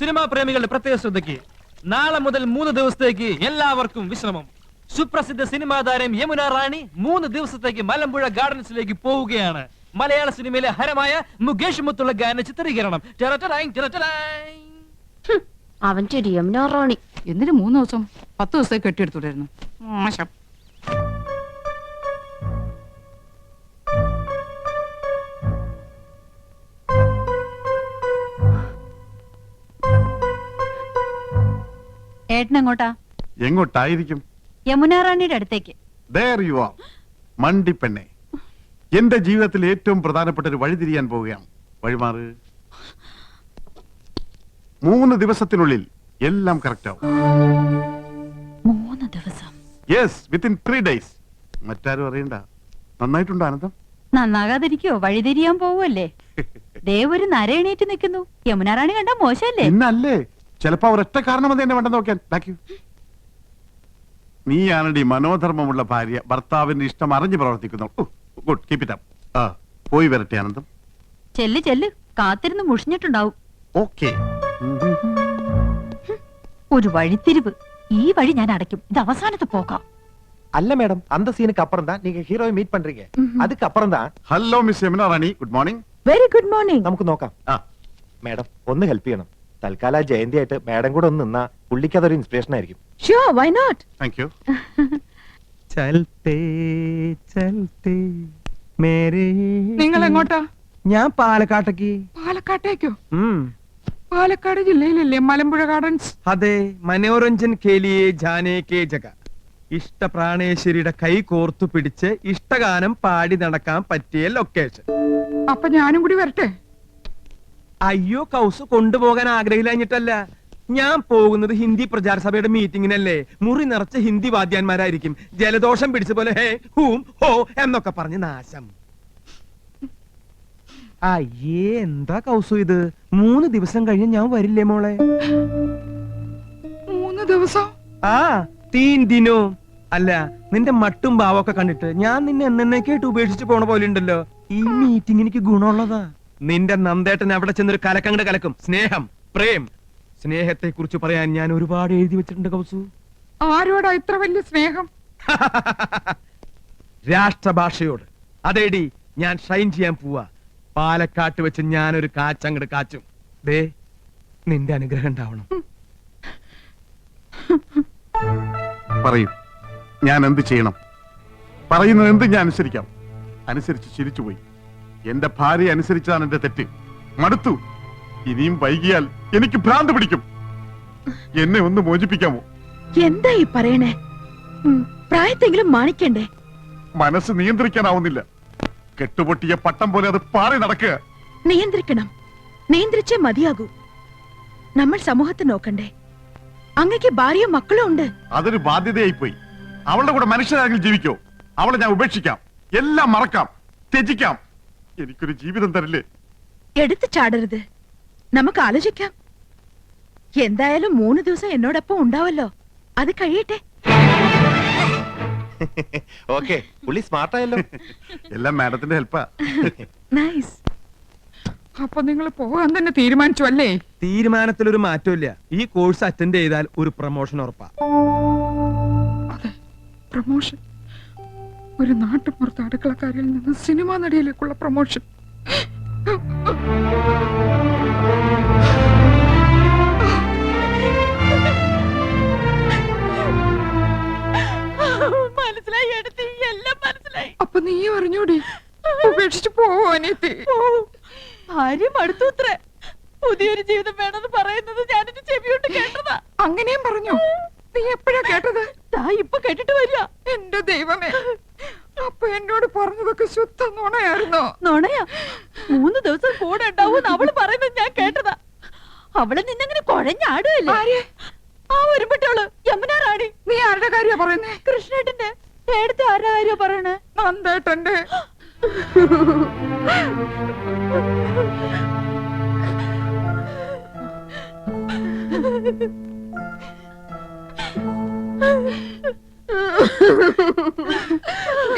Cinema പ്രേമികളുടെ പ്രത്യേക ശ്രദ്ധയ്ക്ക് നാളെ മുതൽ 3 ദിവസത്തേക്ക് എല്ലാവർക്കും വിശ്രമം. സുപ്രസിദ്ധ സിനിമാ താരം യമുന റാണി 3 ദിവസത്തേക്ക് മലമ്പുഴ ഗാർഡൻസിലേക്ക് പോവുകയാണ്. മലയാള സിനിമയിലെ ഹരമായ മുകേഷ് മുത്തുള്ള ഗാന ചിത്രീകരണം. അവന്റെ യമുന റാണി എന്തിനു 3 ദിവസം 10 ദിവസത്തേക്ക് കെട്ടിയെടുത്തുണ്ടായിരുന്നു. മോശം. ഏട്ടനെങ്ങോട്ടാ? എങ്ങോട്ടായിരിക്കും? യമുന റാണിയുടെ അടുത്തേക്ക്. There you are. മണ്ടിപ്പെണ്ണെ, എന്റെ ജീവിതത്തിൽ ഏറ്റവും പ്രധാനപ്പെട്ട ഒരു വഴി തിരിയാൻ പോവുകയാണ്. വഴിമാറ്. 3 ദിവസത്തിനുള്ളിൽ എല്ലാം കറക്റ്റ് ആവും. 3 ദിവസം? Yes, within 3 days. മറ്റാരും അറിയണ്ട. നന്നായിട്ടുണ്ടോ ആനന്ദം? നന്നാകാതിരിക്കോ? വഴിതിരിയാൻ പോവല്ലേ? ദേവൊരു നരയണീറ്റ് നിൽക്കുന്നു. യമുന റാണി കണ്ട മോശല്ലേ? ഇന്നല്ലേ, ചിലപ്പോ ഒരൊറ്റ കാരണം അത് എന്നെ വേണ്ട നോക്കാൻ. നീയാണടി മനോധർമ്മമുള്ള ഭാര്യ, ഭർത്താവിന്റെ ഇഷ്ടം അറിഞ്ഞു പ്രവർത്തിക്കുന്നു. Good, keep it up. പോയി വരട്ടെ ആനന്ദം. ചെല്ല് ചെല്ല്, കാത്തിരുന്ന് മുഷിഞ്ഞിട്ടുണ്ടാവും. ഓക്കേ. ഒരു വഴിത്തിരിവ്. ഈ വഴി ഞാൻ അടയ്ക്കും. ഇത് അവസാനത്തെ പോക്കാം. அல்ல மேடம், அந்த சீனுக்கு அப்புறம் தான் நீங்க ஹீரோவை மீட் பண்றீங்க. அதுக்கு அப்புறம் தான். Hello miss Yamuna Rani, good morning. Very good morning. നമുക്ക് നോക്കാം. മേഡം ഒന്ന് ഹെൽപ്പ് ചെയ്യണം. തൽക്കാലം ജയന്തി ആയിട്ട് മേഡം കൂടെ ഒന്ന് നിന്നാ പുള്ളിക്ക് അതൊരു ഇൻസ്പിറേഷൻ ആയിരിക്കും. Sure, why not? Thank you. ചൽത്തേ ചൽത്തേ മേരേ. നിങ്ങൾ എങ്ങോട്ടാ? ഞാൻ പാലക്കാട്ടേക്ക്. പാലക്കാട്ടേക്കോ? പാലക്കാട് ജില്ലയിലല്ലേ മലമ്പുഴ ഗാർഡൻസ്? അതെ, മനോരഞ്ജൻ കേലിയെ ജാനേ കേ ജഗ. ഇഷ്ടപ്രാണേശ്വരിയുടെ കൈ കോർത്തു പിടിച്ച് ഇഷ്ടഗാനം പാടി നടക്കാൻ പറ്റിയ ലൊക്കേഷൻ. അപ്പൊ ഞാനും കൂടി വരട്ടെ? അയ്യോ, കൗസ് കൊണ്ടുപോകാൻ ആഗ്രഹിച്ചിട്ടല്ല. ഞാൻ പോകുന്നത് ഹിന്ദി പ്രചാര സഭയുടെ മീറ്റിങ്ങിനല്ലേ. മുറി നിറച്ച് ഹിന്ദി വാദ്യാന്മാരായിരിക്കും. ജലദോഷം പിടിച്ച പോലെ ഹേ ഹൂം ഹോ എന്നൊക്കെ പറഞ്ഞ് നാശം. അയ്യേ, എന്താ കൗസു ഇത്? 3 ദിവസം കഴിഞ്ഞ് ഞാൻ വരില്ലേ മോളെ? 3 ദിവസം? ആ, 3 ദിനോ. അല്ല, നിന്റെ മട്ടും ഭാവമൊക്കെ കണ്ടിട്ട് ഞാൻ നിന്നെ എന്നേക്കായിട്ട് ഉപേക്ഷിച്ച് പോണ പോലെ ഉണ്ടല്ലോ. ഈ മീറ്റിംഗ് എനിക്ക് ഗുണമുള്ളതാ. നിന്റെ നന്ദേട്ടൻ അവിടെ ചെന്നൊരു കലക്കങ്ങട് കലക്കും. സ്നേഹം, പ്രേം, സ്നേഹത്തെ കുറിച്ച് പറയാൻ ഞാൻ ഒരുപാട് എഴുതി വെച്ചിട്ടുണ്ട് കൗസു. ആരോടാ ഇത്ര വലിയ സ്നേഹം? രാഷ്ട്രഭാഷയോട്. അതേടി, ഞാൻ ഷൈൻ ചെയ്യാൻ പോവാ. പാലക്കാട്ട് വെച്ച് ഞാനൊരു കാച്ചങ്ങട് കാച്ചും. ദേ, നിന്റെ അനുഗ്രഹം ഉണ്ടാവണം. പറയൂ, ഞാൻ എന്ത് ചെയ്യണം? പറയുന്നത് എന്ത് ഞാൻ അനുസരിക്കാം. അനുസരിച്ച് ചിരിച്ചുപോയി. എന്റെ ഭാര്യ അനുസരിച്ചതാണ് എന്റെ തെറ്റ്. മടുത്തു. ഇനിയും വൈകിയാൽ എനിക്ക് ഭ്രാന്ത് പിടിക്കും. എന്നെ ഒന്ന് മോചിപ്പിക്കാമോ? എന്താ ഈ പറയണേ? പ്രായത്തെങ്കിലും മാനിക്കണ്ടേ? മനസ്സ് നിയന്ത്രിക്കാനാവുന്നില്ല. കെട്ടുപൊട്ടിയ പട്ടം പോലെ അത് പാറി നടക്കുക. നിയന്ത്രിക്കണം. നിയന്ത്രിച്ചേ മതിയാകൂ. നമ്മൾ സമൂഹത്തെ നോക്കണ്ടേ? അങ്ങക്ക് ഭാര്യയും മക്കളും ഉണ്ട്. അതൊരു ബാധ്യതയായി പോയി. അവളുടെ കൂടെ മനുഷ്യരാരെങ്കിലും ജീവിക്കോ? അവളെ ഞാൻ ഉപേക്ഷിക്കാം, എല്ലാം മറക്കാം, ത്യജിക്കാം. എനിക്കൊരു ജീവിതം തരില്ലേ? എടുത്തു ചാടരുത്. നമുക്ക് ആലോചിക്കാം. എന്തായാലും 3 ദിവസം എന്നോടൊപ്പം ഉണ്ടാവല്ലോ. അത് കഴിയട്ടെ. ഓക്കെ, പുള്ളി സ്മാർട്ട് ആയല്ലോ. എല്ലാം മാഡത്തിന്റെ ഹെൽപ്പാ. നൈസ്. അപ്പൊ നിങ്ങൾ പോകാൻ തന്നെ തീരുമാനിച്ചു അല്ലേ? തീരുമാനത്തിലൊരു മാറ്റമില്ല. ഈ കോഴ്സ് അറ്റൻഡ് ചെയ്താൽ ഒരു പ്രൊമോഷൻ ഉറപ്പാ. അതെ, പ്രൊമോഷൻ. ഒരു നാട്ടുപുറത്ത് അടുക്കളക്കാരിൽ നിന്ന് സിനിമാ നടിയിലേക്കുള്ള പ്രൊമോഷൻ. മനസ്സിലായി, എടുത്ത് എല്ലാം മനസ്സിലായി. അപ്പൊ നീ അറിഞ്ഞൂടി? ഉപേക്ഷിച്ചു പോവോ അനിയത്തി? ഭാര്യ മടുത്തൂത്രേ. പുതിയൊരു ജീവിതം വേണമെന്ന് പറയുന്നത് ഞാനെന്റെ ചെവിയോട്ട് കേട്ടതാ. അങ്ങനെയും പറഞ്ഞു? നീ എപ്പോഴാ കേട്ടത്? ഇപ്പൊ കേട്ടിട്ട് വരിക. എന്റെ ദൈവമേ, അപ്പൊ എന്നോട് പറഞ്ഞതൊക്കെ ശുദ്ധ നുണയായിരുന്നോ? നുണയാ? 3 ദിവസം കൂടെ ഉണ്ടാവും അവള് പറയുന്നത് ഞാൻ കേട്ടതാ. അവളെ നിന്നങ്ങനെ കുഴഞ്ഞാടുകയല്ലേ? ആ ഒരുപെട്ടവള് യമുന റാണി. നീ ആരുടെ കാര്യ പറയുന്നേ? കൃഷ്ണേട്ടന്റെ. നേരത്തെ ആരുടെ കാര്യ പറയണേ? നന്ദേട്ടന്റെ.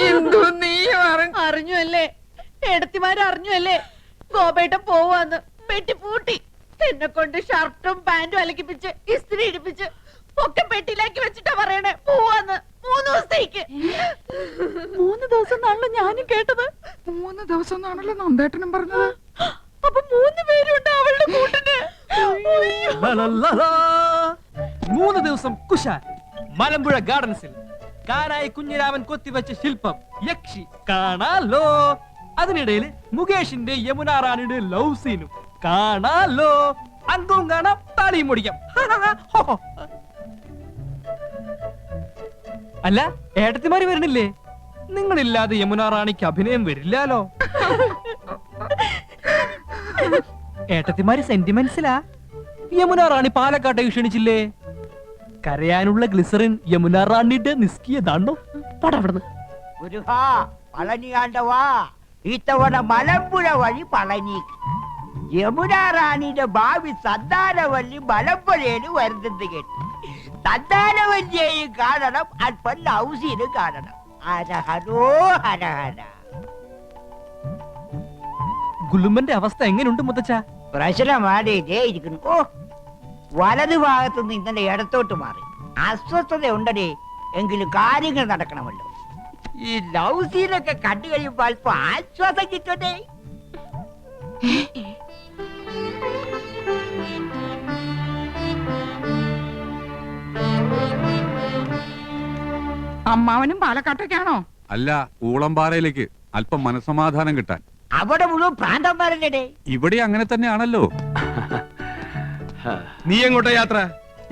എന്തോ നീ അറിഞ്ഞു അല്ലേ? എടത്തിമാരറിഞ്ഞു അല്ലേ? ഗോപേട്ടൻ പോവാന്ന് പെട്ടി പൂട്ടി. എന്നെ കൊണ്ട് ഷർട്ടും പാന്റും അലക്കിപ്പിച്ച് ഇസ്തിരി ഇടിപ്പിച്ച് ഒക്കെ പെട്ടിയിലാക്കി വെച്ചിട്ടാ പറയണേ പോവാന്ന് 3 ദിവസത്തേക്ക്. 3 ദിവസം എന്നാണല്ലോ ഞാനും കേട്ടത്. 3 ദിവസം എന്നാണല്ലോ നന്ദേട്ടനും പറഞ്ഞത്. അപ്പൊ 3 പേരുണ്ട് അവളുടെ കൂട്ടിന്. ലലലലാ. 3 ദിവസം കുശാൽ മലമ്പുഴ ഗാർഡൻസിൽ കാനായി കുഞ്ഞിരാമൻ കൊത്തിവെച്ച ശില്പം യക്ഷി കാണാലോ. അതിനിടയിൽ മുകേഷിന്റെ യമുന റാണിയുടെ ലവ് സീനും കാണാലോ. അങ്കവും കാണാം, താളിയും മുടിക്കാം. അല്ല, ഏട്ടത്തിമാര് വരണില്ലേ? നിങ്ങളില്ലാതെ യമുന റാണിക്ക് അഭിനയം വരില്ലാലോ. ഏട്ടത്തിമാര് സെന്റിമെന്റ്സിലാ. യമുന റാണി പാലക്കാട്ടേക്ക് ക്ഷണിച്ചില്ലേ? കരയാനുള്ള ഗ്ലിസറിൻ യമുന റാണിയുടെ നിസ്കിയതാണോ? പടവിടുന്ന് മുരുകാ, പളനിയാണ്ടവാ, ഇത്തവണ മലമ്പുഴ വഴി പളനിക്ക്. യമുന റാണിയുടെ ഭാവി സന്താനവല്ലി മലമ്പുഴയിൽ വരുന്നത് കേട്ടു. സന്താനവല്ലിയെയും കാണണം, അല്പം ലൗസീനും കാണണം. ഹരഹരോ ഹരഹര. ഗുലുമന്റെ അവസ്ഥ എങ്ങനെയുണ്ട് മുത്തച്ഛ? പ്രശ്നമാടേ ഇരിക്കുന്നു. ഓ, വലതു ഭാഗത്തുനിന്ന് ഇന്നലെ ഇടത്തോട്ട് മാറി. അസ്വസ്ഥത ഉണ്ടടേ, എങ്കിലും കാര്യങ്ങൾ നടക്കണമല്ലോ. ഈ ലൗസീനൊക്കെ കണ്ടു കഴിയുമ്പോൾ അല്പം ആശ്വാസം കിട്ടട്ടെ. അമ്മാവനും പാലക്കാട്ടേക്കാണോ? അല്ല, ഊളംപാറയിലേക്ക് അല്പം മനസമാധാനം കിട്ടാൻ. അവിടെ മുഴുവൻ പ്രാന്തന്മാരല്ലേ? ഇവിടെ അങ്ങനെ തന്നെയാണല്ലോ. നീ എങ്ങോട്ടാ യാത്ര?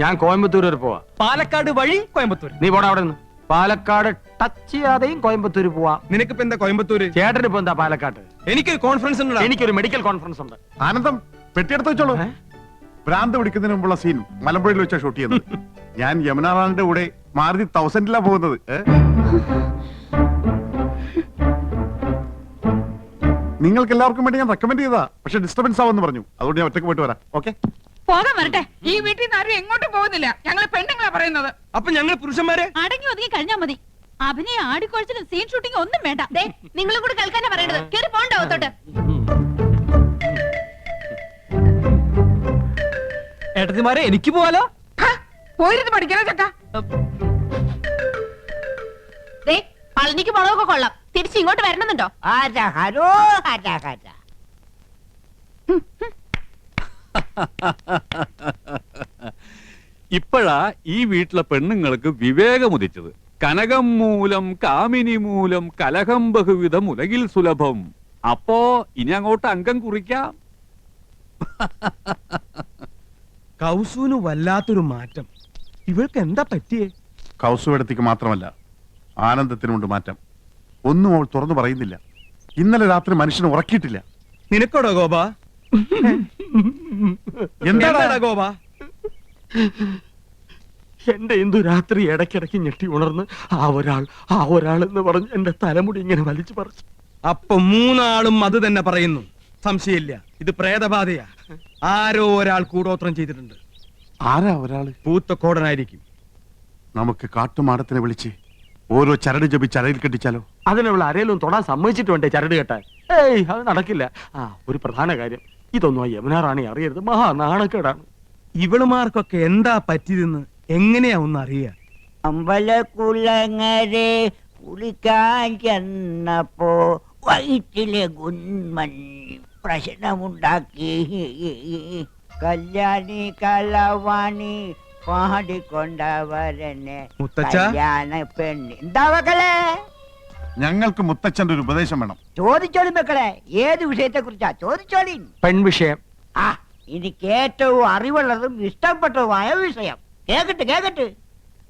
ഞാൻ കോയമ്പത്തൂർ വരെ പോവാ. പാലക്കാട് വഴി കോയമ്പത്തൂർ. നീ പോടാ അവിടെ നിന്ന്. പാലക്കാട് ടച്ച് ചെയ്യാതെയും കോയമ്പത്തൂർ പോവാ. നിനക്കിപ്പോ എന്താ കോയമ്പത്തൂര്? ചേട്ടന് ഇപ്പൊ എന്താ പാലക്കാട്? എനിക്കൊരു കോൺഫറൻസ് ഉണ്ട്. എനിക്കൊരു മെഡിക്കൽ കോൺഫറൻസ് ഉണ്ട്. ആനന്ദം പെട്ടിയെടുത്ത് വെച്ചോളൂ. ഭ്രാന്ത് പിടിക്കുന്നതിന് മുമ്പുള്ള സീൻ മലമ്പുഴയിൽ വെച്ചാ ഷൂട്ട് ചെയ്യുന്നത്. ഞാൻ യമുന റാണിന്റെ കൂടെ മാരുതി 1000 പോകുന്നത്. നിങ്ങൾക്ക് എല്ലാവർക്കും വേണ്ടി ഞാൻ റെക്കമെൻഡ് ചെയ്താ, പക്ഷെ ഡിസ്റ്റർബൻസ് ആവെന്ന് പറഞ്ഞു. അതുകൊണ്ട് ഞാൻ ഒറ്റയ്ക്ക് പോയിട്ട് വരാം. ഓക്കെ, പോകാൻ വരട്ടെ. ഈ വീട്ടിൽ നിന്ന് ആരും എങ്ങോട്ടും പോകുന്നില്ല. ഞങ്ങള് പെണ്ണുങ്ങളാ പറയുന്നത്. അപ്പൊ ഞങ്ങൾ പുരുഷന്മാരെ അടങ്ങി ഒതുങ്ങി കഴിഞ്ഞാ മതി. അഭിനയ ആടിക്കൊഴിച്ചിലും സീൻ ഷൂട്ടിംഗ് ഒന്നും വേണ്ട. നിങ്ങളും കൂടി കേൾക്കാനാ പറയണത്. കേറി പോണ്ടോ അകത്തോട്ട്? ഏട്ടത്തിമാരെ, എനിക്ക് പോവാലോ. പോയിരുന്നു പഠിക്കണ ചക്ക. പളനിക്ക് മുളകൊക്കെ കൊള്ളാം. തിരിച്ച് ഇങ്ങോട്ട് വരണമെന്നുണ്ടോ? ഹരഹരോ ഹരഹര. ഇപ്പോഴാ ഈ വീട്ടിലെ പെണ്ണുങ്ങൾക്ക് വിവേകമുദിച്ചത്. കനകം മൂലം കാമിനി മൂലം കലഹം ബഹുവിധം ഉലകിൽ സുലഭം. അപ്പോ ഇനി അങ്ങോട്ട് അംഗം കുറിക്കാം. കൗസുവിന് വല്ലാത്തൊരു മാറ്റം. ഇവൾക്ക് എന്താ പറ്റിയേ? കൗസുവെടുത്തേക്ക് മാത്രമല്ല, ആനന്ദത്തിനുണ്ട് മാറ്റം. ഒന്നും അവൾ തുറന്നു പറയുന്നില്ല. ഇന്നലെ രാത്രി മനുഷ്യനെ ഉറക്കിയിട്ടില്ല. നിനക്കോടോ ഗോപ? എന്താടാ ഗോപ? എന്റെ എന്തു രാത്രി ഇടയ്ക്കിടയ്ക്ക് ഞെട്ടി ഉണർന്ന് ആ ഒരാൾ എന്ന് പറഞ്ഞ് എന്റെ തലമുടി ഇങ്ങനെ വലിച്ചു പറിച്ചു. അപ്പൊ 3 ആളും അത് തന്നെ പറയുന്നു. സംശയമില്ല, ഇത് പ്രേതബാധയാ. ആരോ ഒരാൾ കൂടോത്രം ചെയ്തിട്ടുണ്ട്. ആരാ ഒരാള്? പൂത്തക്കോടനായിരിക്കും. നമുക്ക് കാട്ടുമാടത്തിനെ വിളിച്ച് ഓരോ ചരട് ജപിച്ച് അരയിൽ കെട്ടിച്ചാലോ? അതിനുള്ള ആരെയും തൊടാൻ സമ്മതിച്ചിട്ട് വേണ്ടേ ചരട് കെട്ടാൻ? ഏയ്, അത് നടക്കില്ല. ഒരു പ്രധാന കാര്യം, ഇതൊന്നും ആ യമുന റാണി അറിയരുത്. മഹാ നാണക്കേടാണ്. ഇവളുമാർക്കൊക്കെ എന്താ പറ്റിയതെന്ന് എങ്ങനെയാ ഒന്ന് അറിയാ? അമ്പലക്കുളങ്ങരെ കുളിക്കാൻ ചെന്നപ്പോ വയറ്റിലെ ഗുന്മൻ പ്രശ്നമുണ്ടാക്കി. കല്യാണി കലവാണി പാടിക്കൊണ്ടവരനെ മുത്തച്ഛ? കല്യാണ പെണ്ണ്. എന്താ മക്കളെ? ഞങ്ങൾക്ക് മുത്തച്ഛന്റെ ഒരു ഉപദേശം വേണം. ചോദിച്ചോളി മക്കളെ, ഏത് വിഷയത്തെ കുറിച്ചാ ചോദിച്ചോളി. പെൺവിഷയം. എനിക്ക് ഏറ്റവും അറിവുള്ളതും ഇഷ്ടപ്പെട്ടതുമായ വിഷയം. കേക്കട്ടെ.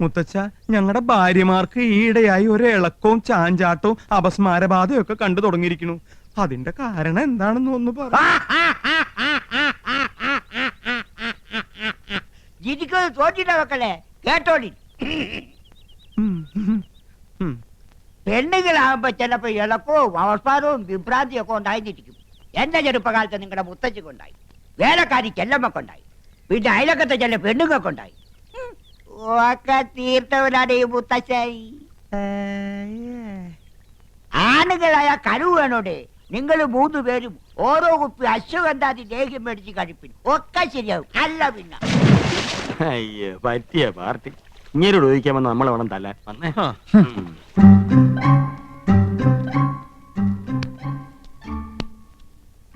മുത്തച്ഛ, ഞങ്ങളുടെ ഭാര്യമാർക്ക് ഈയിടെയായി ഒരു ഇളക്കവും ചാഞ്ചാട്ടവും അപസ്മാരബാധയും ഒക്കെ കണ്ടു തുടങ്ങിയിരിക്കുന്നു. അതിന്റെ കാരണം എന്താണെന്ന് ഒന്ന് പറ. എനിക്കത് തോറ്റിട്ട മക്കളെ, കേട്ടോളി. പെണ്ണുങ്ങളാകുമ്പോ ചിലപ്പോ ഇളക്കവും അവസ്മാരവും വിഭ്രാന്തിയും ഒക്കെ ഉണ്ടായിരിക്കും. എന്റെ ചെറുപ്പകാലത്ത് നിങ്ങളുടെ മുത്തച്ഛക്കുണ്ടായി, വേലക്കാരി ചെല്ലമ്മക്കുണ്ടായി, പിന്നെ അയലക്കത്തെ ചില പെണ്ണുങ്ങൾക്കുണ്ടായി. ഒക്കെ തീർത്തവനാണ് ഈ മുത്തശ്ശായി. ആണുങ്ങളായ കരുവ് വേണോടെ, നിങ്ങൾ 3 പേരും ഓരോ കുപ്പി അശ്വഗന്ധാതി ലേഹ്യം മേടിച്ച് കഴിപ്പിൻ, ഒക്കെ ശരിയാവും. അല്ല പിന്നെ അയ്യോ പറ്റിയ പാർട്ടി. ഇങ്ങനോട് ചോദിക്കാമെന്ന് നമ്മളെ വേണം തല്ലാൻ വന്നേ.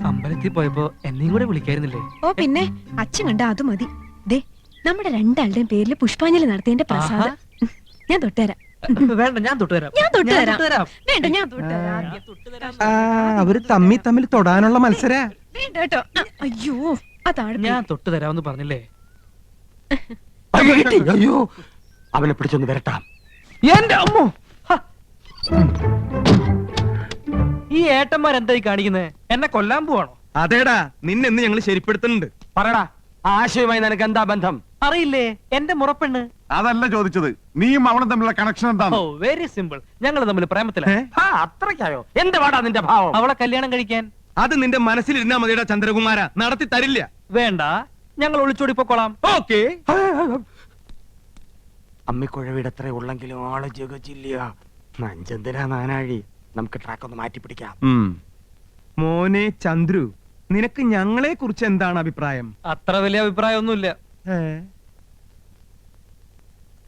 അമ്പലത്തിൽ പോയപ്പോ എന്നെയും കൂടെ വിളിക്കായിരുന്നില്ലേ? ഓ പിന്നെ അച്ഛൻ കണ്ട അത് മതി. ദേ നമ്മുടെ രണ്ടാളുടെയും പേരിൽ പുഷ്പാഞ്ജലി നടത്തിയതിന്റെ പ്രസാദം ഞാൻ തൊട്ടുതരാം. വേണ്ട, ഞാൻ തൊട്ടുതരാം. ഞാൻ തൊട്ടുതരാം. തൊട്ടുതരാം. വേണ്ട, ഞാൻ തൊട്ടുതരാം. അവര് തമ്മിൽ തൊടാനുള്ള മത്സര. വേണ്ട കേട്ടോ. അയ്യോ അതാണ് ഞാൻ തൊട്ടുതരാമെന്ന് പറഞ്ഞില്ലേ? അയ്യോ, കിട്ടി. അയ്യോ അവനെ പിടിച്ചൊന്ന് വരട്ടാം. എന്റെ അമ്മോ! ഹ! ഈ ഏട്ടന്മാരെന്തായി കാണിക്കുന്നത്? എന്നെ കൊല്ലാൻ പോവാണോ? അതേടാ, നിന്നെന്ന് ഞങ്ങൾ ശരിപ്പെടുത്തുന്നുണ്ട്. പറയടാ, ആശയവുമായി നിനക്ക് എന്താ ബന്ധം? അറിയില്ലേ, എന്റെ മുറപ്പെണ്ണ്. അതല്ല ചോദിച്ചത്, നീയും അവളും തമ്മിലുള്ള കണക്ഷൻ ഓ എന്താണ്? Very simple. ഞങ്ങൾ തമ്മിൽ പ്രേമത്തിലാണ്. അത്രയ്ക്കായോ? എന്ത് പാടാ നിന്റെ ഭാവം? അവളെ കല്യാണം കഴിക്കാൻ. അത് നിന്റെ മനസ്സിലിരുന്നാ മതിയുടെ ചന്ദ്രകുമാര, നടത്തി തരില്ല. വേണ്ട, ഞങ്ങൾ ഒളിച്ചോടി പൊക്കോളാം. ഓക്കേ. അമ്മിക്കുഴവിടെ എത്ര ഉള്ളെങ്കിലും ആള് ജഗച്ചില്ല. നഞ്ചന്തിരാ നാനാഴി. നമുക്ക് ട്രാക്ക് ഒന്ന് മാറ്റി പിടിക്കാം. മോനെ ചന്ദ്രു, നിനക്ക് ഞങ്ങളെ കുറിച്ച് എന്താണ് അഭിപ്രായം? അത്ര വലിയ അഭിപ്രായമൊന്നുമില്ല.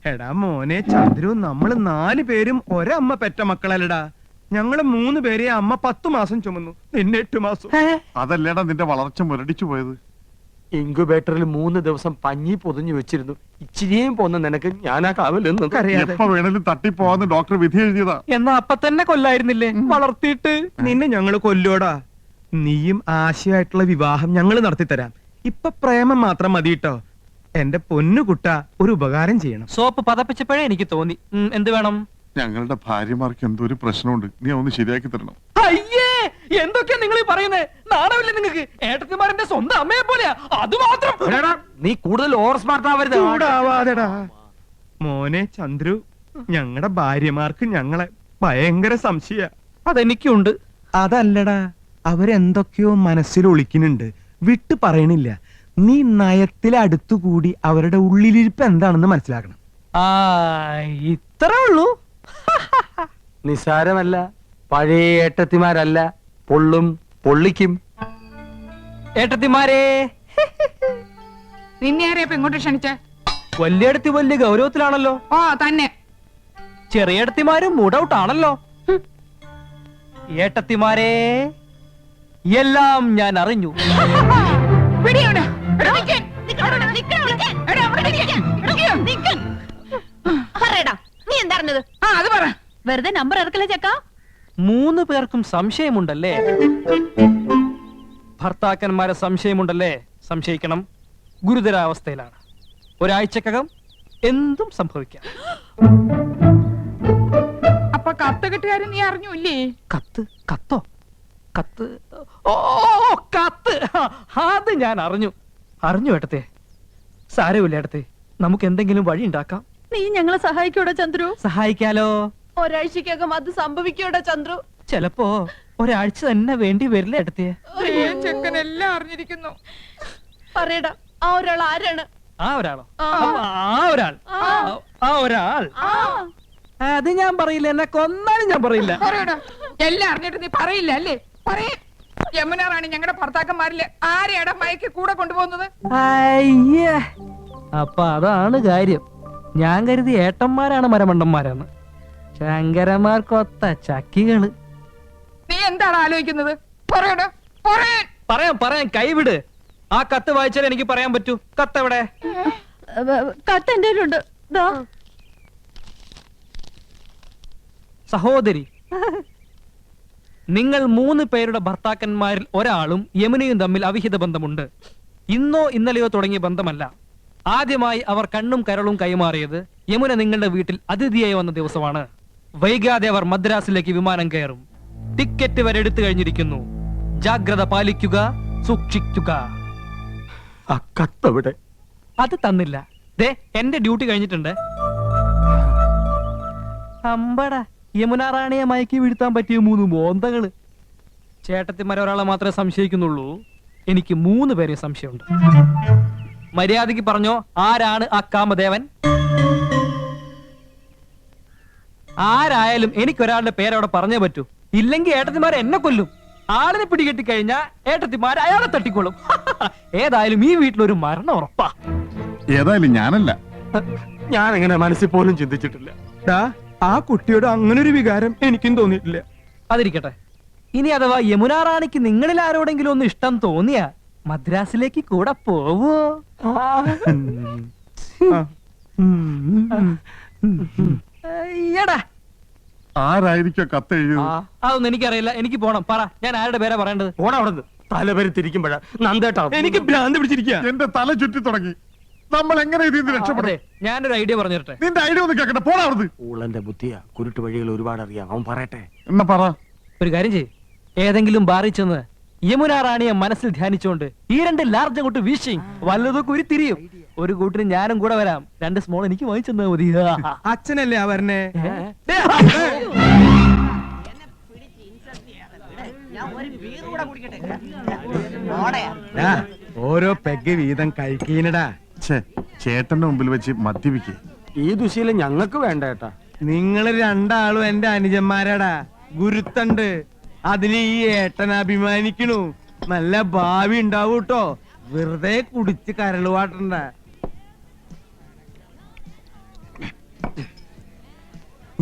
എടാ മോനെ ചന്ദ്രു, നമ്മള് 4 പേരും ഒരമ്മ പെറ്റ മക്കളല്ലടാ. ഞങ്ങള് 3 പേരെ അമ്മ 10 മാസം ചുമന്നു, നിന്നെ 8 മാസം. അതല്ലേടാ നിന്റെ വളർച്ച മുരടിച്ചു പോയത്. ഇൻക്യുബേറ്ററിൽ 3 ദിവസം പഞ്ഞി പൊതിഞ്ഞു വെച്ചിരുന്നു. ഇച്ചിരിയും പോന്ന നിനക്ക് ഞാനാ കാവലെന്ന്. എപ്പോ വേണേലും തട്ടിപ്പോവാന്ന് ഡോക്ടർ വിധി എഴുതിയതാ. എന്നാ അപ്പൊ തന്നെ കൊല്ലായിരുന്നില്ലേ വളർത്തിയിട്ട്? നിന്നെ ഞങ്ങള് കൊല്ലോടാ. നീയും ആശയായിട്ടുള്ള വിവാഹം ഞങ്ങള് നടത്തിത്തരാം. ഇപ്പൊ പ്രേമം മാത്രം മതി കേട്ടോ. എന്റെ പൊന്നുകുട്ട, ഒരു ഉപകാരം ചെയ്യണം. സോപ്പ് പതപ്പിച്ചപ്പോഴേ എനിക്ക് തോന്നി. എന്ത് വേണം? ഞങ്ങളുടെ ഭാര്യമാർക്ക് എന്തോ ഒരു പ്രശ്നമുണ്ട്, നീ ഒന്ന് ശരിയാക്കി തരണം. അയ്യേ, എന്തൊക്കെയാ നിങ്ങൾ പറയുന്നേ? നാണമില്ലേ നിങ്ങൾക്ക്? ഏട്ടത്തിമാരന്റെ സ്വന്തം അമ്മയെ പോലെയാ. അത് മാത്രം. നീ കൂടുതൽ ഓവർ സ്മാർട്ട് ആവരുത്. ചൂടാവാതെടാ. മോനെ ചന്ദ്രു, ഞങ്ങളുടെ ഭാര്യമാർക്ക് ഞങ്ങളെ ഭയങ്കര സംശയ. അതെനിക്കുണ്ട്. അതല്ലടാ, അവരെന്തൊക്കെയോ മനസ്സിൽ ഒളിക്കുന്നുണ്ട്, വിട്ടു പറയണില്ല. നീ നയത്തിൽ അടുത്തുകൂടി അവരുടെ ഉള്ളിലിരിപ്പ് എന്താണെന്ന് മനസ്സിലാക്കണം. ഇത്രേ ഉള്ളൂ. നിസാരമല്ല. പഴയ ഏട്ടത്തിമാരല്ല, പൊള്ളും പൊള്ളിക്കും. ഏട്ടത്തിമാരെ, നിന്നെ ആരെയപ്പ ഇങ്ങോട്ട് ക്ഷണിച്ച? വലിയടത്തി വലിയ ഗൗരവത്തിലാണല്ലോ. ഓ തന്നെ. ചെറിയടത്തിമാരും മൂഡ് ഔട്ട് ആണല്ലോ. ഏട്ടത്തിമാരെ, എല്ലാം ഞാൻ അറിഞ്ഞു. പിടിയോടാ. പറയടാ, നീ എന്താ അറിഞ്ഞത്? അത് പറ. വെറുതെ നമ്പർ ഇറക്കല ചക്ക. 3 പേർക്കും സംശയമുണ്ടല്ലേ? ഭർത്താക്കന്മാരെ സംശയമുണ്ടല്ലേ? സംശയിക്കണം. ഗുരുതരാവസ്ഥയിലാണ്. ഒരാഴ്ചക്കകം എന്തും സംഭവിക്കാം. അപ്പൊ കത്ത് കിട്ടുകാരൻ നീ അറിഞ്ഞൂല്ലേ? കത്തോ? കത്ത്? ഓ കത്ത്, അത് ഞാൻ അറിഞ്ഞു. ഏട്ടത്തെ. സാരമില്ല ഏട്ടത്തെ, നമുക്ക് എന്തെങ്കിലും വഴി ഉണ്ടാക്കാം. നീ ഞങ്ങളെ സഹായിക്കൂടാ ചന്ദ്രു? സഹായിക്കാലോ. ഒരാഴ്ചക്കകം അത് സംഭവിക്കൂടാ ചന്ദ്രു. ചിലപ്പോ ഒരാഴ്ച തന്നെ വേണ്ടി വരില്ല ഏട്ടത്തെ. ചെക്കൻ എല്ലാം അറിഞ്ഞിരിക്കുന്നു. പറയടാ, ആ ഒരാൾ ആരാണ്? ആ ഒരാളോ? ആ ഒരാൾ അത് ഞാൻ പറയില്ല. എന്നെ കൊന്നാലും ഞാൻ പറയില്ല. പറയടാ. എല്ലാം അറിഞ്ഞിട്ട് നീ പറയില്ല അല്ലേ? പറയേ. യമുന റാണി ഞങ്ങളുടെ ഭർത്താക്കന്മാരില് ആരെയാടാ മയക്ക് കൂടെ കൊണ്ടുപോകുന്നത്? അയ്യേ, അപ്പൊ അതാണ് കാര്യം. ഞാൻ കരുതി ഏട്ടന്മാരാണ് മരമണ്ടന്മാരാണ്. ശങ്കരന്മാർക്കൊത്ത ചക്കികള്. നീ എന്താണ് ആലോചിക്കുന്നത്? പറയടാ. പറയാം. കൈവിട്. ആ കത്ത് വായിച്ചാൽ എനിക്ക് പറയാൻ പറ്റൂ. കത്ത് എവിടെ? കത്ത് എന്റെ കയ്യിലുണ്ട്. സഹോദരി, നിങ്ങൾ 3 പേരുടെ ഭർത്താക്കന്മാരിൽ ഒരാളും യമുനയും തമ്മിൽ അവിഹിത ബന്ധമുണ്ട്. ഇന്നോ ഇന്നലെയോ തുടങ്ങിയ ബന്ധമല്ല. ആദ്യമായി അവർ കണ്ണും കരളും കൈമാറിയത് യമുന നിങ്ങളുടെ വീട്ടിൽ അതിഥിയായി വന്ന ദിവസമാണ്. വൈകാതെ അവർ മദ്രാസിലേക്ക് വിമാനം കയറും. ടിക്കറ്റ് വരെ എടുത്തു കഴിഞ്ഞിരിക്കുന്നു. ജാഗ്രത പാലിക്കുക, സൂക്ഷിക്കുക. ആ കത്തവിടെ? അത് തന്നില്ല. ദേ, എന്റെ ഡ്യൂട്ടി കഴിഞ്ഞിട്ടുണ്ട്. അമ്പടാ, യമുന റാണിയെ മയക്കി വീഴ്ത്താൻ പറ്റിയ 3 മോന്തകള്. ചേട്ടത്തിമാരെ ഒരാളെ മാത്രമേ സംശയിക്കുന്നുള്ളൂ. എനിക്ക് 3 പേരെ സംശയമുണ്ട്. മര്യാദയ്ക്ക് പറഞ്ഞോ, ആരാണ് ആ കാമദേവൻ? ആരായാലും എനിക്കൊരാളുടെ പേരവിടെ പറഞ്ഞേ പറ്റൂ. ഇല്ലെങ്കിൽ ഏട്ടത്തിമാരെ എന്നെ കൊല്ലും. ആളിനെ പിടികെട്ടി കഴിഞ്ഞാ ഏട്ടത്തിമാര് അയാളെ തട്ടിക്കൊള്ളും. ഏതായാലും ഈ വീട്ടിലൊരു മരണം ഉറപ്പാ. ഏതായാലും ഞാനല്ല. ഞാൻ എങ്ങനെ മനസ്സിൽ പോലും ചിന്തിച്ചിട്ടില്ല. ഡാ, ആ കുട്ടിയോട് അങ്ങനെ ഒരു വികാരം എനിക്കും തോന്നിയിട്ടില്ല. അതിരിക്കട്ടെ, ഇനി അഥവാ യമുനാ റാണിക്ക് നിങ്ങളിൽ ആരോടെങ്കിലും ഒന്ന് ഇഷ്ടം തോന്നിയാ മദ്രാസിലേക്ക് കൂടെ പോവോ? എടാ, ആരായിരിക്കോ കത്തെഴുതിയത്? അതൊന്നും എനിക്കറിയില്ല. എനിക്ക് പോണം. പറ, ഞാൻ ആരുടെ പേരാ പറയേണ്ടത്? ഓടാ അവിടെ തലപരിത്തിരിക്കുമ്പോഴാ നന്ദേട്ടാ എനിക്ക് ഭ്രാന്ത് പിടിച്ചിരിക്കുക. എന്റെ തല ചുറ്റി തുടങ്ങി. നമ്മൾ എങ്ങനെ ഇതിൽ നിന്ന് രക്ഷപ്പെടും? അതെ, ഞാനൊരു ഐഡിയ പറഞ്ഞു തരട്ടെ. നിന്റെ ഐഡിയ ഒന്ന് കേക്കട്ടെ. പോടാ അവിടുന്ന്. ഊളന്റെ ബുദ്ധിയാ, കുരുട്ട് വഴികൾ ഒരുപാട് അറിയാം. അവൻ പറയട്ടെ. എന്നാ പറ. ഒരു കാര്യം ചെയ്യ്, ഏതെങ്കിലും ബാറിൽ ചെന്ന് യമുനാ റാണിയെ മനസ്സിൽ ധ്യാനിച്ചുകൊണ്ട് ഈ 2 ലാർജ് അങ്ങോട്ട് വീശി വല്ലതൊക്കെ ഉരുത്തിരിയും. ഒരു കൂട്ടിന് ഞാനും കൂടെ വരാം. 2 സ്മോൾ എനിക്ക് വാങ്ങിച്ചെന്നാ മതി. അച്ഛനല്ലേ ആ വരണേ? ഡാ, ഓരോ പെഗ് വീതം കഴിക്കീനടാ. ചേട്ടന്റെ മുമ്പിൽ വെച്ച് മദ്യപിക്കേ. ഈ ദുശീലം ഞങ്ങൾക്ക് വേണ്ട ഏട്ടാ. നിങ്ങള് 2 ആളും എന്റെ അനുജന്മാരാടാ. ഗുരുത്തണ്ട്. അതിന് ഈ ഏട്ടൻ അഭിമാനിക്കണു. നല്ല ഭാവി ഉണ്ടാവൂട്ടോ. വെറുതെ കുടിച്ച് കരളുവാട്ടണ്ട.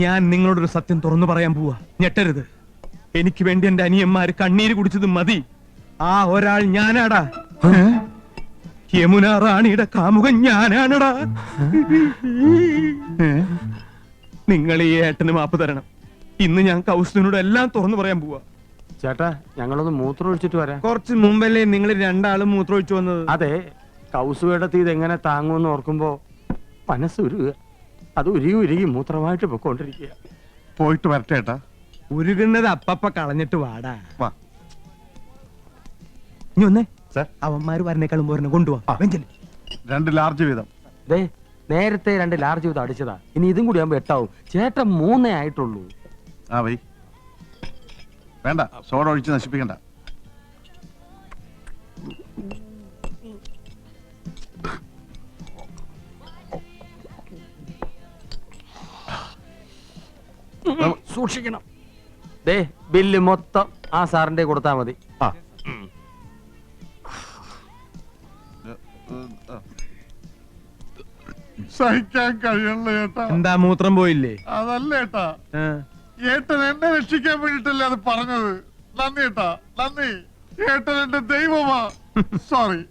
ഞാൻ നിങ്ങളോടൊരു സത്യം തുറന്നു പറയാൻ പോവാ. ഞെട്ടരുത്. എനിക്ക് വേണ്ടി എന്റെ അനിയന്മാര് കണ്ണീര് കുടിച്ചത് മതി. ആ ഒരാൾ ഞാനാടാ. യമുനാ റാണിയുടെ കാമുകൻ ഞാനാണടാ. നിങ്ങൾ ഈ ഏട്ടന് മാപ്പ് തരണം. ഇന്ന് ഞാൻ കൗശലിനോട് എല്ലാം തുറന്നു പറയാൻ പോവാ. ചേട്ടാ, ഞങ്ങളൊന്ന് മൂത്രം ഒഴിച്ചിട്ട് വരാം. കുറച്ച് മുമ്പല്ലേ നിങ്ങൾ 2 ആളും മൂത്രമൊഴിച്ചു വന്നത്? അതെ, കൗസുവേടത്തി ഇതെങ്ങനെ താങ്ങുമെന്ന് ഓർക്കുമ്പോ മനസ്സുരുക. അത് ഉരുകി ഉരുകി മൂത്രമായിട്ട് പൊക്കോണ്ടിരിക്കുക. പോയിട്ട് വരട്ടെ ഏട്ടാ. ഉരുകുന്നത് അപ്പപ്പ കളഞ്ഞിട്ട് വാടാ. വാ. ഇനി ഒന്നേ സർ, അവന്മാര് വരണേക്കാളും പോരണ കൊണ്ടുപോവാ. 2 ലാർജ് വീതം. ദേ, നേരത്തെ 2 ലാർജ് ചെയ്ത് അടിച്ചതാ. ഇനി ഇതും കൂടി ആകുമ്പോ 8 ആവും. ചേട്ടൻ 3 ആയിട്ടുള്ളൂ. ആ വൈ. വേണ്ട, സോഡ ഒഴിച്ച് നശിപ്പിക്കണ്ട. സൂക്ഷിക്കണം. ദേ, ബില്ല് മൊത്തം ആ സാറിന്റെ കൊടുത്താ മതി. ആ. സഹിക്കാൻ കഴിയണല്ലോ ഏട്ടാ. എന്താ മൂത്രം പോയില്ലേ? അതല്ല ഏട്ടാ, ആ. ഏട്ടൻ എന്നെ രക്ഷിക്കാൻ വേണ്ടിട്ടല്ലേ അത് പറഞ്ഞത്. നന്ദി ഏട്ടാ, നന്ദി. ഏട്ടൻ എന്റെ ദൈവമാ. സോറി,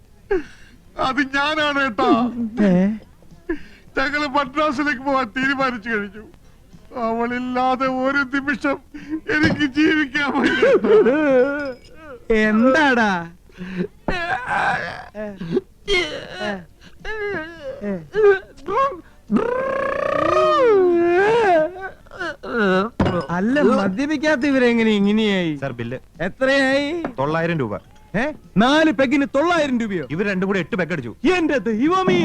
അത് ഞാനാണ് ഏട്ടാ. ഞങ്ങള് മദ്രാസിലേക്ക് പോവാൻ തീരുമാനിച്ചു കഴിഞ്ഞു. അവളില്ലാതെ ഒരു നിമിഷം എനിക്ക് ജീവിക്കാൻ പറ്റില്ല. എന്താടാ? അല്ല, മദ്യപിക്കാത്ത ഇവരെങ്ങനെ ഇങ്ങനെയായി? സർ, ബില്ല് എത്രയായി? 900 രൂപ. 4 പെഗിന് 900 രൂപയോ? ഇവർ 2 കൂടെ 8 പെഗ് അടിച്ചു. എന്റെ ദൈവമേ!